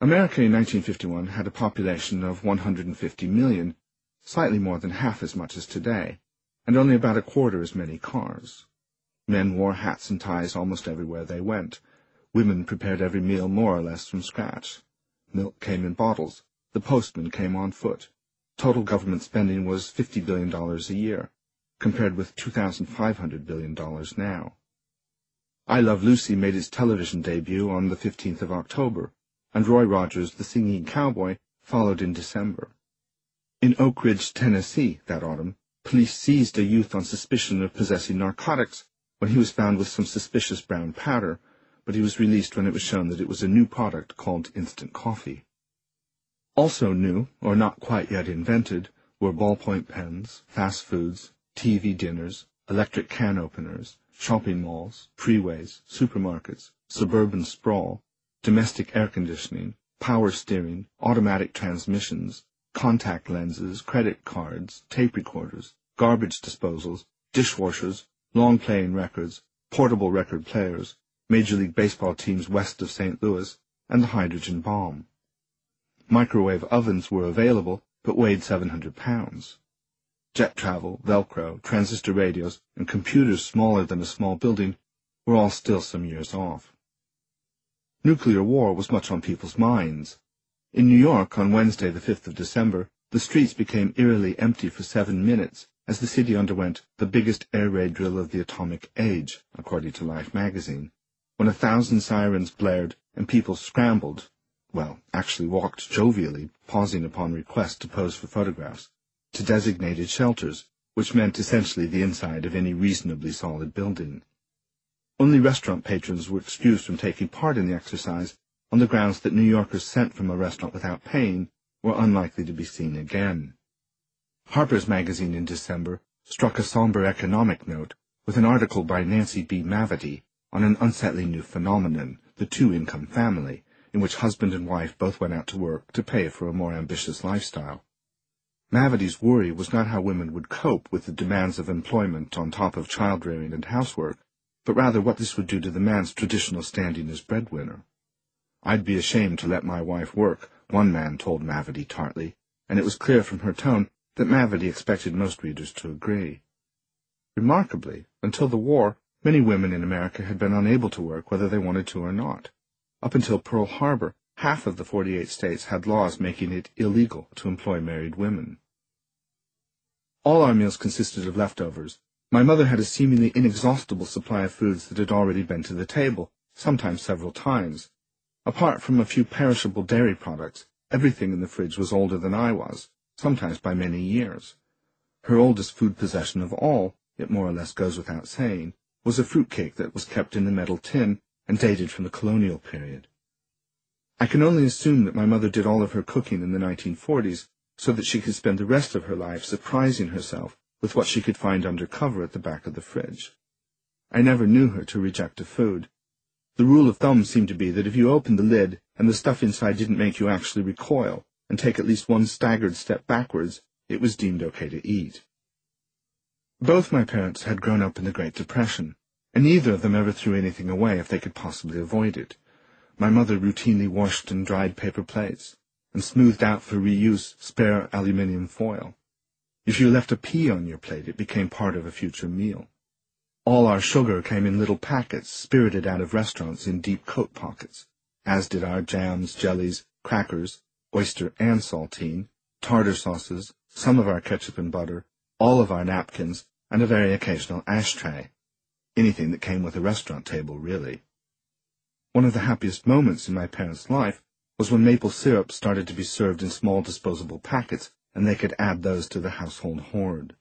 America in 1951 had a population of 150 million, slightly more than half as much as today, and only about a quarter as many cars. Men wore hats and ties almost everywhere they went. Women prepared every meal more or less from scratch. Milk came in bottles. The postman came on foot. Total government spending was $50 billion a year, compared with $2,500 billion now. I Love Lucy made its television debut on the 15th of October, and Roy Rogers, the Singing Cowboy, followed in December. In Oak Ridge, Tennessee, that autumn, police seized a youth on suspicion of possessing narcotics when he was found with some suspicious brown powder, but he was released when it was shown that it was a new product called instant coffee. Also new, or not quite yet invented, were ballpoint pens, fast foods, TV dinners, electric can openers, shopping malls, freeways, supermarkets, suburban sprawl, domestic air conditioning, power steering, automatic transmissions, contact lenses, credit cards, tape recorders, garbage disposals, dishwashers, long-playing records, portable record players, Major League Baseball teams west of St. Louis, and the hydrogen bomb. Microwave ovens were available, but weighed 700 pounds. Jet travel, Velcro, transistor radios, and computers smaller than a small building were all still some years off. Nuclear war was much on people's minds. In New York, on Wednesday, the 5th of December, the streets became eerily empty for 7 minutes as the city underwent the biggest air raid drill of the atomic age, according to Life magazine, when 1,000 sirens blared and people scrambled, well, actually walked jovially, pausing upon request to pose for photographs, to designated shelters, which meant essentially the inside of any reasonably solid building. Only restaurant patrons were excused from taking part in the exercise on the grounds that New Yorkers sent from a restaurant without paying were unlikely to be seen again. Harper's Magazine in December struck a somber economic note with an article by Nancy B. Mavity on an unsettling new phenomenon, the two-income family, in which husband and wife both went out to work to pay for a more ambitious lifestyle. Mavity's worry was not how women would cope with the demands of employment on top of child-rearing and housework, but rather what this would do to the man's traditional standing as breadwinner. "I'd be ashamed to let my wife work," one man told Mavity tartly, and it was clear from her tone that Mavity expected most readers to agree. Remarkably, until the war, many women in America had been unable to work whether they wanted to or not. Up until Pearl Harbor, half of the 48 states had laws making it illegal to employ married women. All our meals consisted of leftovers. My mother had a seemingly inexhaustible supply of foods that had already been to the table, sometimes several times. Apart from a few perishable dairy products, everything in the fridge was older than I was, sometimes by many years. Her oldest food possession of all, it more or less goes without saying, was a fruitcake that was kept in a metal tin and dated from the colonial period. I can only assume that my mother did all of her cooking in the 1940s so that she could spend the rest of her life surprising herself with what she could find under cover at the back of the fridge. I never knew her to reject a food. The rule of thumb seemed to be that if you opened the lid and the stuff inside didn't make you actually recoil and take at least one staggered step backwards, it was deemed okay to eat. Both my parents had grown up in the Great Depression, and neither of them ever threw anything away if they could possibly avoid it. My mother routinely washed and dried paper plates, and smoothed out for reuse spare aluminium foil. If you left a pea on your plate, it became part of a future meal. All our sugar came in little packets spirited out of restaurants in deep coat pockets, as did our jams, jellies, crackers, oyster and saltine, tartar sauces, some of our ketchup and butter, all of our napkins, and a very occasional ashtray. Anything that came with a restaurant table, really. One of the happiest moments in my parents' life was when maple syrup started to be served in small disposable packets, and they could add those to the household hoard.